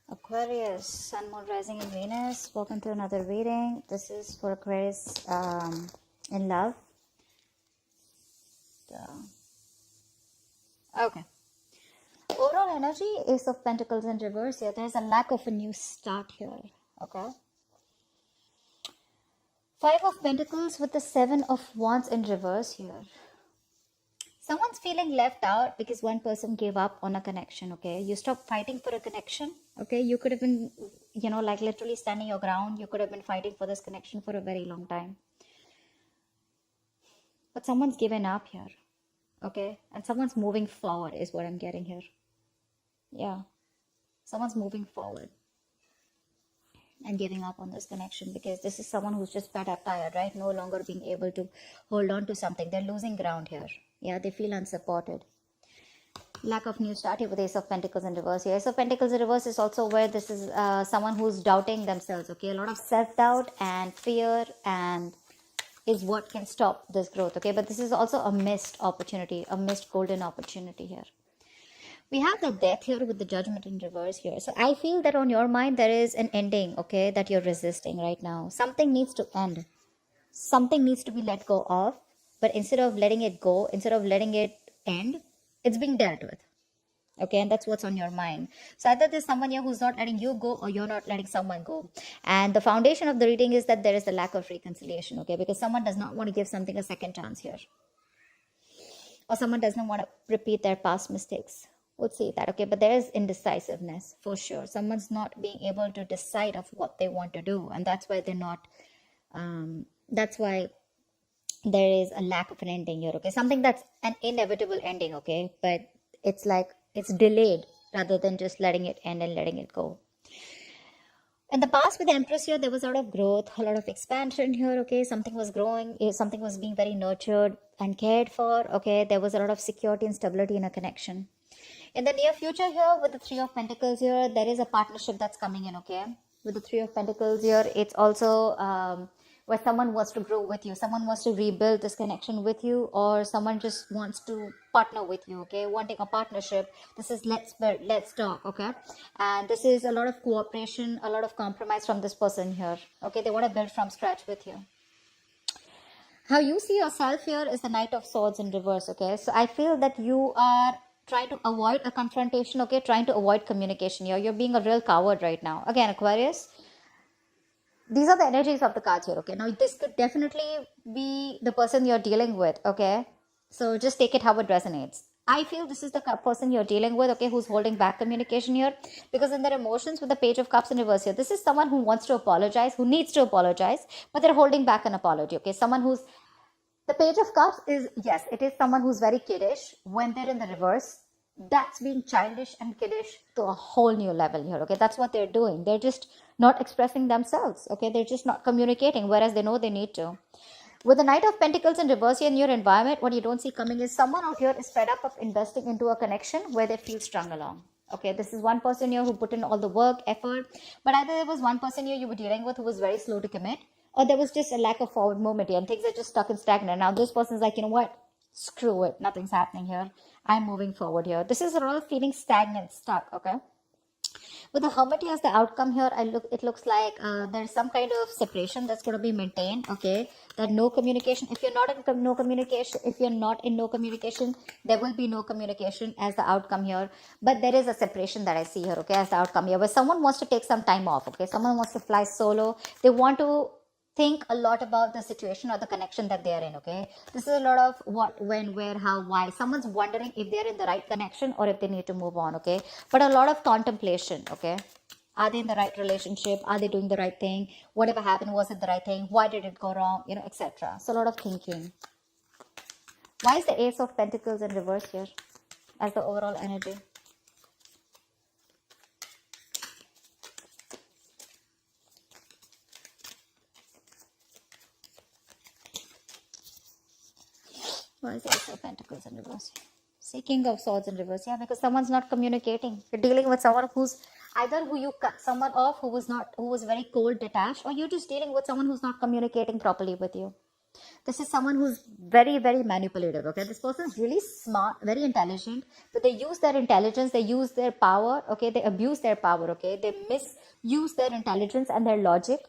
Aquarius, Sun, Moon, Rising, and Venus. Welcome to another reading. This is for Aquarius in love. Okay. Overall energy, Ace of Pentacles in reverse here. There's a lack of a new start here. Okay. Five of Pentacles with the Seven of Wands in reverse here. Someone's feeling left out because one person gave up on a connection, okay? You stopped fighting for a connection, okay? You could have been, like literally standing your ground. You could have been fighting for this connection for a very long time. But someone's given up here, okay? And someone's moving forward is what I'm getting here. Yeah. Someone's moving forward and giving up on this connection because this is someone who's just fed up, tired, right? No longer being able to hold on to something. They're losing ground here. Yeah, they feel unsupported. Lack of new start here with Ace of Pentacles in reverse. Ace of Pentacles in reverse is also where this is someone who's doubting themselves, okay? A lot of self-doubt and fear and is what can stop this growth, okay? But this is also a missed opportunity, a missed golden opportunity here. We have the Death here with the Judgment in reverse here. So I feel that on your mind there is an ending, okay, that you're resisting right now. Something needs to end. Something needs to be let go of. But instead of letting it go, instead of letting it end, it's being dealt with. Okay, and that's what's on your mind. So either there's someone here who's not letting you go or you're not letting someone go. And the foundation of the reading is that there is a lack of reconciliation, okay, because someone does not want to give something a second chance here. Or someone does not want to repeat their past mistakes. We'll see that, okay, but there is indecisiveness for sure. Someone's not being able to decide of what they want to do, and that's why they're not, that's why there is a lack of an ending here, okay? Something that's an inevitable ending, okay? But it's like, it's delayed rather than just letting it end and letting it go. In the past with the Empress here, there was a lot of growth, a lot of expansion here, okay? Something was growing, something was being very nurtured and cared for, okay? There was a lot of security and stability in a connection. In the near future here, with the Three of Pentacles here, there is a partnership that's coming in, okay? With the Three of Pentacles here, it's also where someone wants to grow with you. Someone wants to rebuild this connection with you, or someone just wants to partner with you, okay? Wanting a partnership. This is let's talk, okay? And this is a lot of cooperation, a lot of compromise from this person here, okay? They want to build from scratch with you. How you see yourself here is the Knight of Swords in reverse, okay? So I feel that you are trying to avoid a confrontation, okay? Trying to avoid communication here. You're being a real coward right now. Again, Aquarius, these are the energies of the cards here, okay? Now, this could definitely be the person you're dealing with, okay? So just take it how it resonates. I feel this is the person you're dealing with, okay, who's holding back communication here. Because in their emotions with the Page of Cups in reverse here, this is someone who wants to apologize, who needs to apologize, but they're holding back an apology, okay? Someone who's... The Page of Cups is, yes, it is someone who's very kiddish. When they're in the reverse, that's being childish and kiddish to a whole new level here, okay? That's what they're doing. They're just not expressing themselves, okay? They're just not communicating, whereas they know they need to. With the Knight of Pentacles in reverse here in your environment, what you don't see coming is someone out here is fed up of investing into a connection where they feel strung along. Okay, this is one person here who put in all the work, effort, but either there was one person here you were dealing with who was very slow to commit, or there was just a lack of forward movement here and things are just stuck and stagnant. Now this person's like, you know what? Screw it. Nothing's happening here. I'm moving forward here. This is a lot of feeling stagnant, stuck, okay? With the Hermit as the outcome here, it looks like there's some kind of separation that's going to be maintained, okay? That no communication. If you're not in no communication, there will be no communication as the outcome here. But there is a separation that I see here, okay, as the outcome here, where someone wants to take some time off, okay? Someone wants to fly solo. They want to think a lot about the situation or the connection that they are in, okay? This is a lot of what, when, where, how, why. Someone's wondering if they're in the right connection or if they need to move on, okay? But a lot of contemplation, okay? Are they in the right relationship? Are they doing the right thing? Whatever happened, was it the right thing? Why did it go wrong? You know, etc. So a lot of thinking. Why is the Ace of Pentacles in reverse here as the overall energy? Why is the Ace of Pentacles in reverse? See, King of Swords in reverse. Yeah, because someone's not communicating. You're dealing with someone who's either who you cut someone off who was very cold, detached, or you're just dealing with someone who's not communicating properly with you. This is someone who's very, very manipulative, okay? This person is really smart, very intelligent, but they use their intelligence, they use their power, okay? They abuse their power, okay? They misuse their intelligence and their logic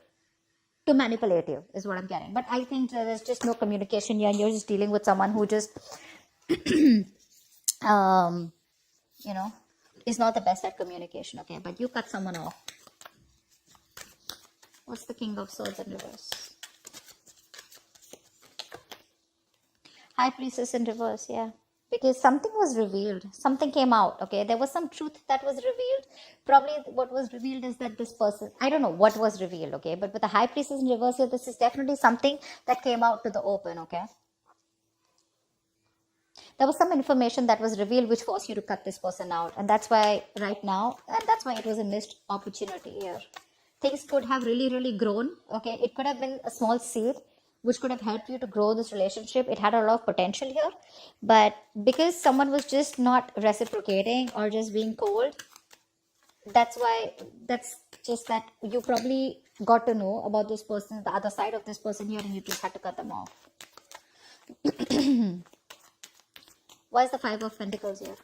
to manipulate you, is what I'm getting. But I think there's just no communication here, and you're just dealing with someone who just, you know, is not the best at communication, okay? But you cut someone off. What's the King of Swords in reverse? High Priestess in reverse, yeah. Because something was revealed. Something came out, okay? There was some truth that was revealed. Probably what was revealed is that this person, I don't know what was revealed, okay? But with the High Priestess in reverse here, this is definitely something that came out to the open, okay? There was some information that was revealed which forced you to cut this person out. And that's why right now, and that's why it was a missed opportunity here. Things could have really, really grown, okay? It could have been a small seed which could have helped you to grow this relationship. It had a lot of potential here, but because someone was just not reciprocating or just being cold, that's just that you probably got to know about this person, the other side of this person here, and you just had to cut them off. Why is the Five of Pentacles here?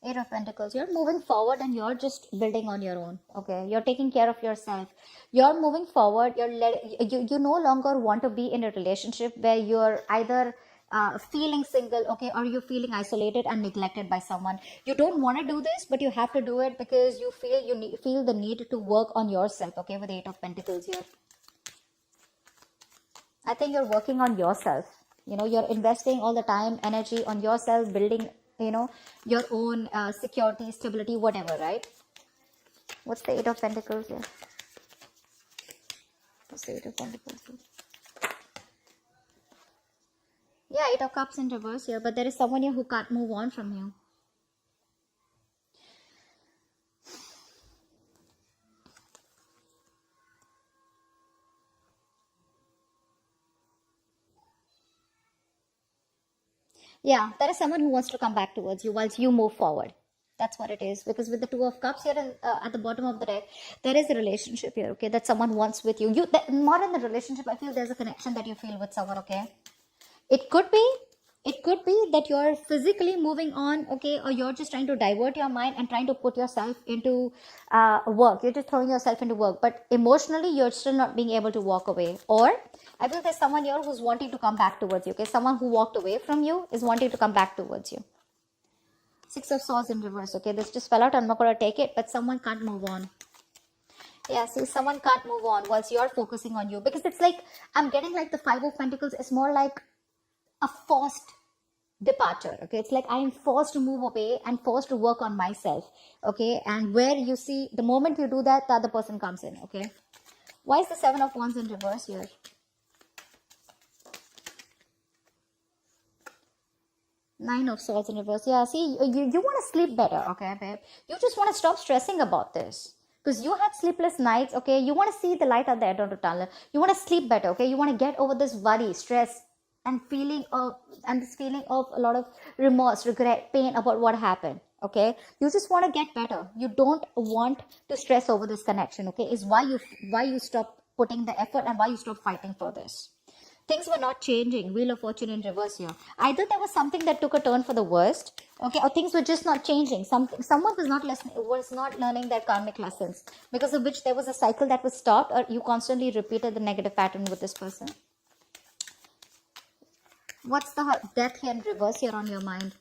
Eight of Pentacles. You're moving forward and you're just building on your own, okay? You're taking care of yourself. You're moving forward. You no longer want to be in a relationship where you're either feeling single, okay, or you're feeling isolated and neglected by someone. You don't want to do this, but you have to do it because you feel the need to work on yourself, okay, with the Eight of Pentacles here. I think you're working on yourself. You know, you're investing all the time, energy on yourself, building, you know, your own security, stability, whatever, right? What's the Eight of Pentacles here? What's the Eight of Pentacles here? Yeah, Eight of Cups in reverse here, but there is someone here who can't move on from you. Yeah, there is someone who wants to come back towards you whilst you move forward. That's what it is. Because with the Two of Cups here at the bottom of the deck, there is a relationship here, okay, that someone wants with you. More in the relationship, I feel there's a connection that you feel with someone, okay? It could be that you're physically moving on, okay, or you're just trying to divert your mind and trying to put yourself into work. You're just throwing yourself into work, but emotionally you're still not being able to walk away. Or I feel there's someone here who's wanting to come back towards you, okay? Someone who walked away from you is wanting to come back towards you. Six of Swords in reverse, okay? This just fell out. I'm not going to take it, but someone can't move on. Yeah, see, someone can't move on whilst you're focusing on you. Because it's like, I'm getting like the Five of Pentacles is more like a forced departure, okay? It's like I am forced to move away and forced to work on myself, okay? And where you see, the moment you do that, the other person comes in, okay? Why is the Seven of Wands in reverse here? Nine of Swords in reverse. Yeah, see, you want to sleep better, okay, babe? You just want to stop stressing about this. Because you had sleepless nights, okay? You want to see the light at the end of the tunnel. You want to sleep better, okay? You want to get over this worry, stress, and this feeling of a lot of remorse, regret, pain about what happened, okay? You just want to get better. You don't want to stress over this connection, okay? Is why you stop putting the effort and why you stop fighting for this. Things were not changing. Wheel of Fortune in reverse here. Either there was something that took a turn for the worst, okay, or things were just not changing. Someone was not learning their karmic lessons, because of which there was a cycle that was stopped, or you constantly repeated the negative pattern with this person. What's the Death here in reverse here on your mind?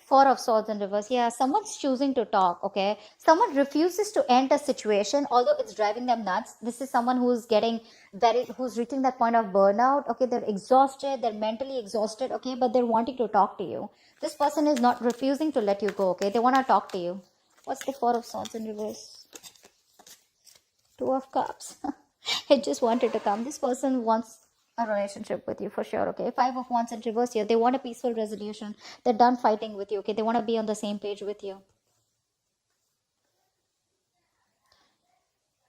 Four of Swords in reverse. Yeah, someone's choosing to talk, okay? Someone refuses to end a situation, although it's driving them nuts. This is someone who's reaching that point of burnout, okay? They're exhausted, they're mentally exhausted, okay? But they're wanting to talk to you. This person is not refusing to let you go, okay? They want to talk to you. What's the Four of Swords in reverse? Two of Cups. It just wanted to come. This person wants a relationship with you for sure, okay? Five of Wands in reverse here. They want a peaceful resolution. They're done fighting with you, okay? They want to be on the same page with you.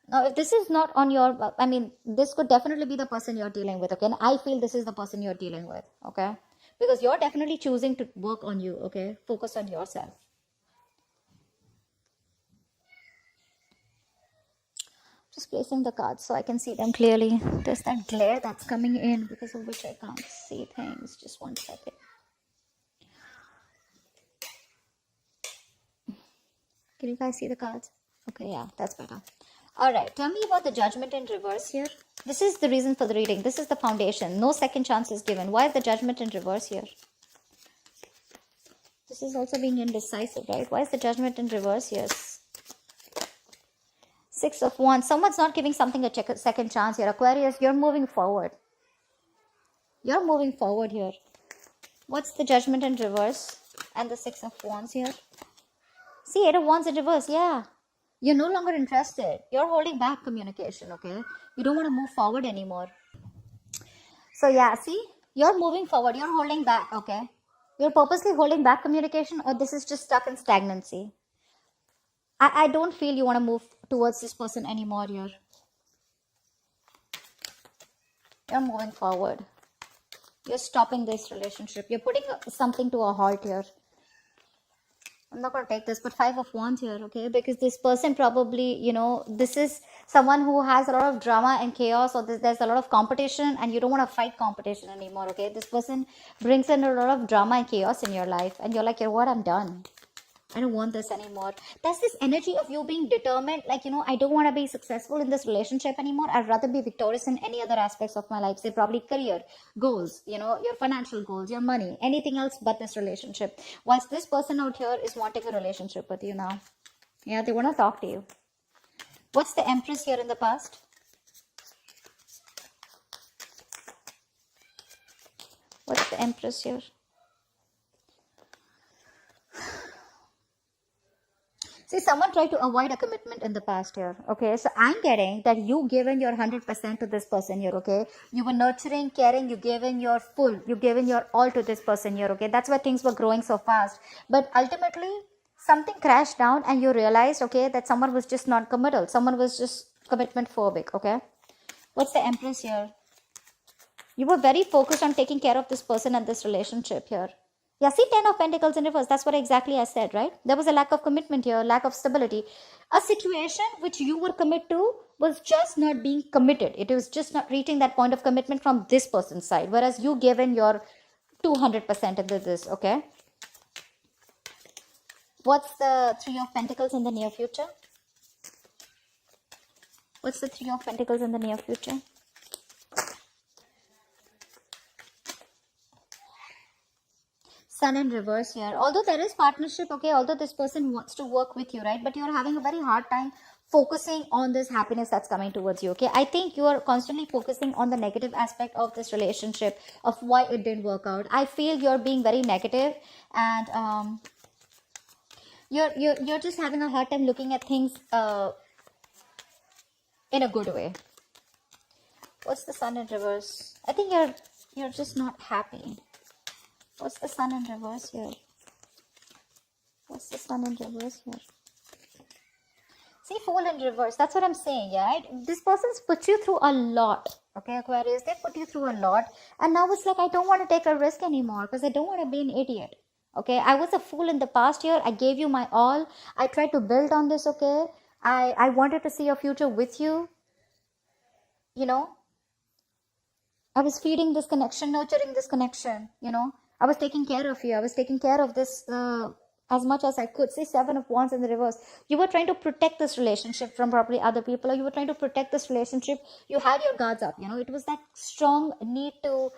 Now, if this is not on your, I mean, this could definitely be the person you're dealing with, okay? And I feel this is the person you're dealing with, okay? Because you're definitely choosing to work on you, okay? Focus on yourself. Just placing the cards so I can see them clearly. There's that glare that's coming in because of which I can't see things. Just one second. Can you guys see the cards? Okay, yeah, that's better. All right, tell me about the Judgment in reverse here. This is the reason for the reading. This is the foundation. No second chance is given. Why is the Judgment in reverse here? This is also being indecisive, right? Why is the Judgment in reverse here? Six of Wands. Someone's not giving something a second chance here. Aquarius, you're moving forward. You're moving forward here. What's the Judgment in reverse? And the Six of Wands here. See, Eight of Wands in reverse. Yeah. You're no longer interested. You're holding back communication, okay? You don't want to move forward anymore. So yeah, see? You're moving forward. You're holding back, okay? You're purposely holding back communication, or this is just stuck in stagnancy. I don't feel you want to move towards this person anymore here. You're moving forward. You're stopping this relationship. You're putting something to a halt here. I'm not going to take this, but Five of Wands here, okay? Because this person probably, you know, this is someone who has a lot of drama and chaos, or there's a lot of competition, and you don't want to fight competition anymore, okay? This person brings in a lot of drama and chaos in your life, and you're like, you know what, I'm done. I don't want this anymore. That's this energy of you being determined, like, you know, I don't want to be successful in this relationship anymore. I'd rather be victorious in any other aspects of my life. Say probably career, goals, you know, your financial goals, your money, anything else but this relationship. Whilst this person out here is wanting a relationship with you now. Yeah, they want to talk to you. What's the Empress here in the past? What's the Empress here? See, someone tried to avoid a commitment in the past here, okay? So I'm getting that you given your 100% to this person here, okay? You were nurturing, caring, you given your full, you given your all to this person here, okay? That's why things were growing so fast. But ultimately, something crashed down and you realized, okay, that someone was just not committal. Someone was just commitment phobic, okay? What's the Empress here? You were very focused on taking care of this person and this relationship here. Yeah, see, Ten of Pentacles in reverse. That's what exactly I said, right? There was a lack of commitment here, lack of stability. A situation which you were committed to was just not being committed. It was just not reaching that point of commitment from this person's side. Whereas you given your 200% into this, okay? What's the Three of Pentacles in the near future? What's the Three of Pentacles in the near future? Sun in reverse here. Although there is partnership, okay, although this person wants to work with you, right? But you're having a very hard time focusing on this happiness that's coming towards you, okay? I think you are constantly focusing on the negative aspect of this relationship, of why it didn't work out. I feel you're being very negative, and you're just having a hard time looking at things in a good way. What's the Sun in reverse? I think you're just not happy. What's the Sun in reverse here? What's the Sun in reverse here? See, Fool in reverse. That's what I'm saying, yeah, right? This person's put you through a lot, okay, Aquarius? They put you through a lot. And now it's like, I don't want to take a risk anymore because I don't want to be an idiot, okay? I was a fool in the past year. I gave you my all. I tried to build on this, okay? I wanted to see a future with you, you know? I was feeding this connection, nurturing this connection, you know? I was taking care of you. I was taking care of this as much as I could. See, Seven of Wands in the reverse. You were trying to protect this relationship from probably other people, or you were trying to protect this relationship. You had your guards up, you know. It was that strong need to,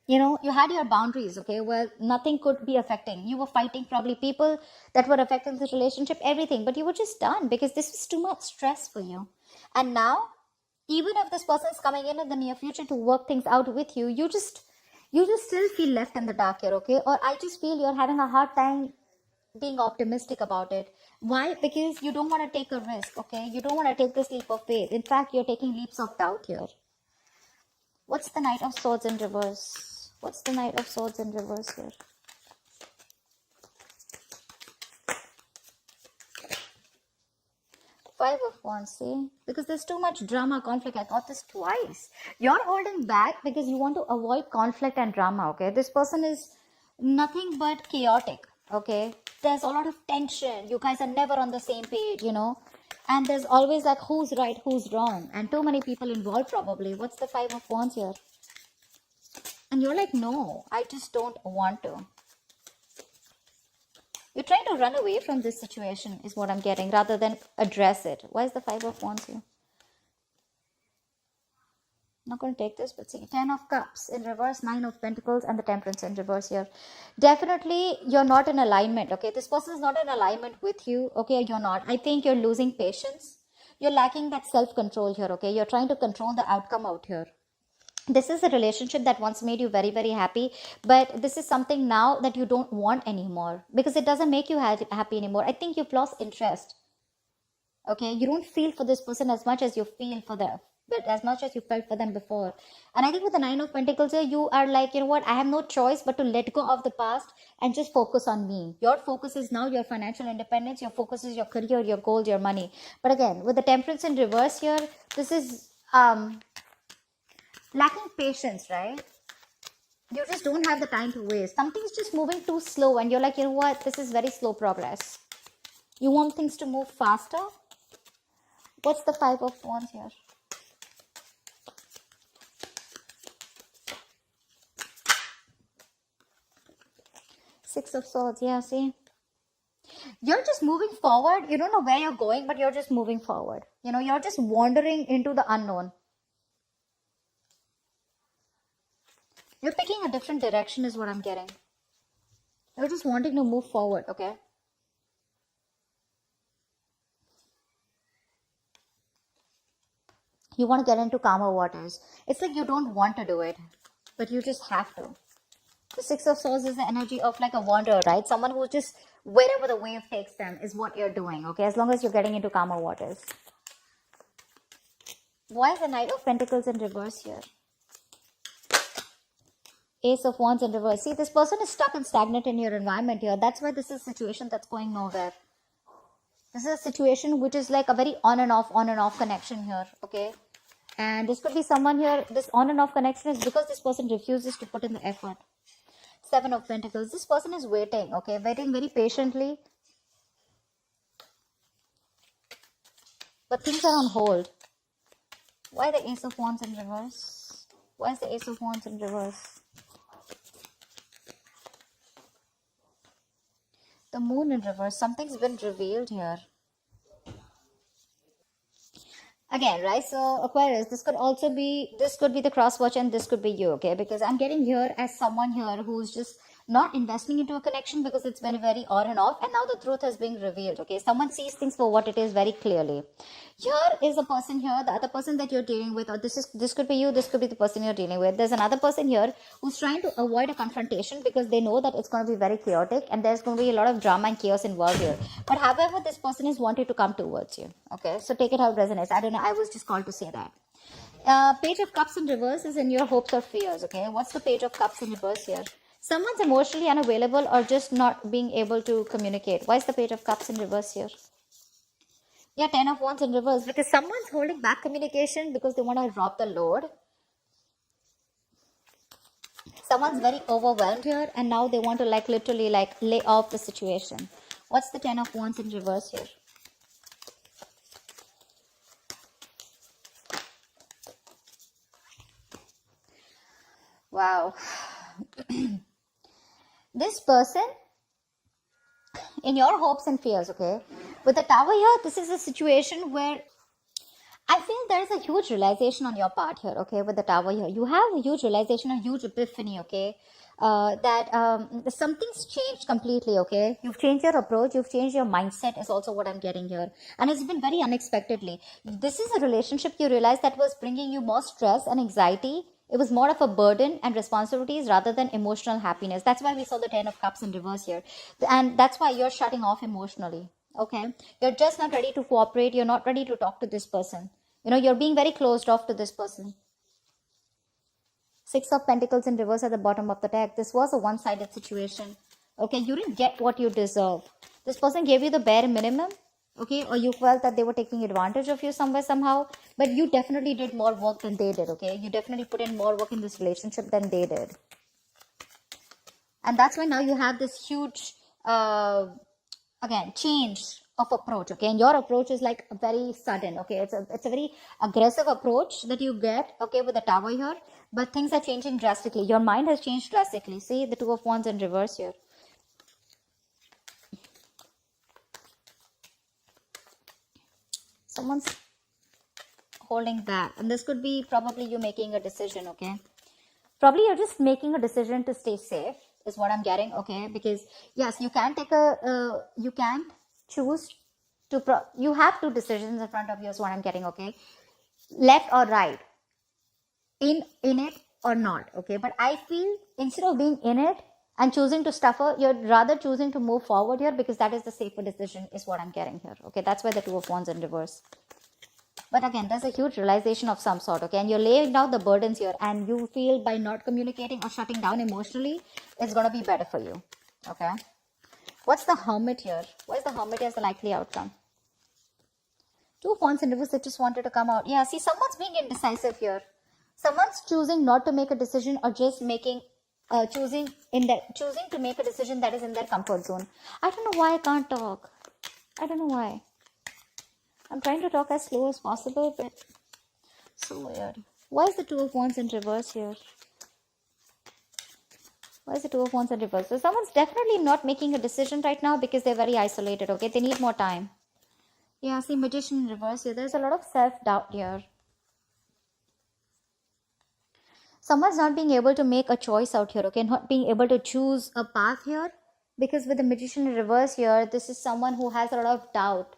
you know, you had your boundaries, okay, where nothing could be affecting. You were fighting probably people that were affecting this relationship, everything. But you were just done because this was too much stress for you. And now, even if this person is coming in the near future to work things out with you, you just still feel left in the dark here, okay? Or I just feel you're having a hard time being optimistic about it. Why? Because you don't want to take a risk, okay? You don't want to take this leap of faith. In fact, you're taking leaps of doubt here. What's the Knight of Swords in reverse? What's the Knight of Swords in reverse here? Five of Wands, see? Because there's too much drama, conflict. I thought this twice. You're holding back because you want to avoid conflict and drama, okay? This person is nothing but chaotic, okay? There's a lot of tension. You guys are never on the same page, you know? And there's always like who's right, who's wrong, and too many people involved probably. What's the Five of Wands here? And you're like, no, I just don't want to. You're trying to run away from this situation is what I'm getting, rather than address it. Why is the Five of Wands here? Not going to take this, but see, 10 of Cups in reverse, 9 of Pentacles, and the Temperance in reverse here. Definitely, you're not in alignment, okay? This person is not in alignment with you, okay? You're not. I think you're losing patience. You're lacking that self-control here, okay? You're trying to control the outcome out here. This is a relationship that once made you very, very happy, but this is something now that you don't want anymore because it doesn't make you happy anymore. I think you've lost interest, okay? You don't feel for this person as much as you feel for them, but as much as you felt for them before. And I think with the 9 of Pentacles here, you are like, you know what, I have no choice but to let go of the past and just focus on me. Your focus is now your financial independence. Your focus is your career, your goals, your money. But again, with the Temperance in reverse here, this is lacking patience, right? You just don't have the time to waste. Something's just moving too slow and you're like, you know what, this is very slow progress. You want things to move faster. What's the Five of Wands here? Six of Swords, yeah, see? You're just moving forward. You don't know where you're going, but you're just moving forward. You know, you're just wandering into the unknown. You're picking a different direction is what I'm getting. You're just wanting to move forward, okay? You want to get into calmer waters. It's like you don't want to do it, but you just have to. The Six of Swords is the energy of like a wanderer, right? Someone who just, wherever the wave takes them is what you're doing, okay? As long as you're getting into calmer waters. Why is the Knight of Pentacles in reverse here? Ace of Wands in reverse. See, this person is stuck and stagnant in your environment here. That's why this is a situation that's going nowhere. This is a situation which is like a very on and off connection here, okay? And this could be someone here, this on and off connection is because this person refuses to put in the effort. Seven of Pentacles. This person is waiting, okay? Waiting very patiently. But things are on hold. Why the Ace of Wands in reverse? Why is the Ace of Wands in reverse? The Moon in reverse. Something's been revealed here. Again, right? So Aquarius, this could be the cross watch and this could be you, okay? Because I'm getting here as someone here who's just not investing into a connection because it's been very on and off, and now the truth has been revealed, okay? Someone sees things for what it is very clearly. Here is a person here, the other person that you're dealing with, or this could be you, this could be the person you're dealing with. There's another person here who's trying to avoid a confrontation because they know that it's going to be very chaotic and there's going to be a lot of drama and chaos involved here. But however, this person is wanting to come towards you, okay? So take it how it resonates. I don't know, I was just called to say that. Page of Cups in reverse is in your hopes or fears, okay? What's the Page of Cups in reverse here? Someone's emotionally unavailable or just not being able to communicate. Why is the Page of Cups in reverse here? Yeah, 10 of Wands in reverse. Because someone's holding back communication because they want to drop the load. Someone's very overwhelmed here and now they want to like literally like lay off the situation. What's the 10 of Wands in reverse here? Wow. This person, in your hopes and fears, okay, with the Tower here, this is a situation where I feel there is a huge realization on your part here, okay, with the Tower here. You have a huge realization, a huge epiphany, okay, that something's changed completely, okay. You've changed your approach, you've changed your mindset is also what I'm getting here. And it's been very unexpectedly. This is a relationship you realize that was bringing you more stress and anxiety. It was more of a burden and responsibilities rather than emotional happiness. That's why we saw the 10 of Cups in reverse here. And that's why you're shutting off emotionally. Okay. You're just not ready to cooperate. You're not ready to talk to this person. You know, you're being very closed off to this person. Six of Pentacles in reverse at the bottom of the deck. This was a one-sided situation. Okay. You didn't get what you deserve. This person gave you the bare minimum. Okay, or you felt that they were taking advantage of you somewhere, somehow, but you definitely did more work than they did, okay? You definitely put in more work in this relationship than they did. And that's why now you have this huge, again, change of approach, okay? And your approach is like very sudden, okay? It's a very aggressive approach that you get, okay, with the Tower here. But things are changing drastically. Your mind has changed drastically. See, the Two of Wands in reverse here. Someone's holding back. And this could be probably you making a decision, okay? Probably you're just making a decision to stay safe, is what I'm getting, okay? Because, yes, you can take you can choose to, you have two decisions in front of you, is what I'm getting, okay? Left or right. In it or not, okay? But I feel instead of being in it and choosing to suffer, you're rather choosing to move forward here, because that is the safer decision, is what I'm getting here, okay? That's why the Two of Wands in reverse. But again, there's a huge realization of some sort, okay? And you're laying down the burdens here, and you feel by not communicating or shutting down emotionally, it's going to be better for you, okay? What's the Hermit here? What is the Hermit as the likely outcome? Two of Wands in reverse that just wanted to come out. Yeah, see, someone's being indecisive here. Someone's choosing not to make a decision, or just making, choosing to make a decision that is in their comfort zone. I don't know why I can't talk. I don't know why. I'm trying to talk as slow as possible, but so weird. Why is the Two of Wands in reverse here? Why is the Two of Wands in reverse? So someone's definitely not making a decision right now because they're very isolated, okay? They need more time. Yeah, see, Magician in reverse here. There's a lot of self-doubt here. Someone's not being able to make a choice out here, okay? Not being able to choose a path here. Because with the Magician in reverse here, this is someone who has a lot of doubt.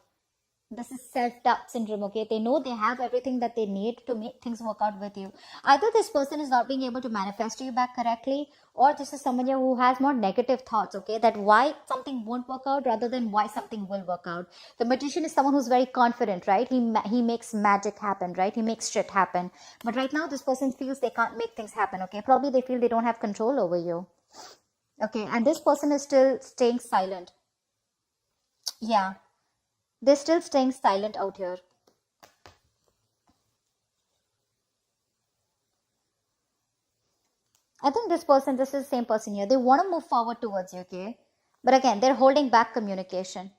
This is self-doubt syndrome, okay? They know they have everything that they need to make things work out with you. Either this person is not being able to manifest you back correctly, or this is someone here who has more negative thoughts, okay? That why something won't work out rather than why something will work out. The Magician is someone who's very confident, right? He makes magic happen, right? He makes shit happen. But right now, this person feels they can't make things happen, okay? Probably they feel they don't have control over you. Okay, and this person is still staying silent. Yeah. They're still staying silent out here. I think this is the same person here. They want to move forward towards you, okay? But again, they're holding back communication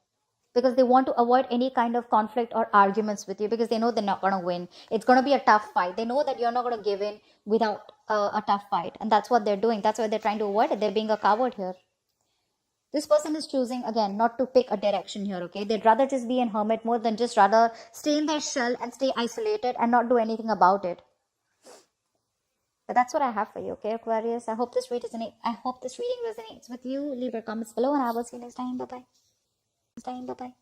because they want to avoid any kind of conflict or arguments with you, because they know they're not going to win. It's going to be a tough fight. They know that you're not going to give in without a tough fight. And that's what they're doing. That's why they're trying to avoid it. They're being a coward here. This person is choosing, again, not to pick a direction here, okay? They'd rather just be in hermit mode than just rather stay in their shell and stay isolated and not do anything about it. But that's what I have for you, okay, Aquarius? I hope this reading resonates with you. Leave your comments below, and I will see you next time. Bye-bye. Bye-bye.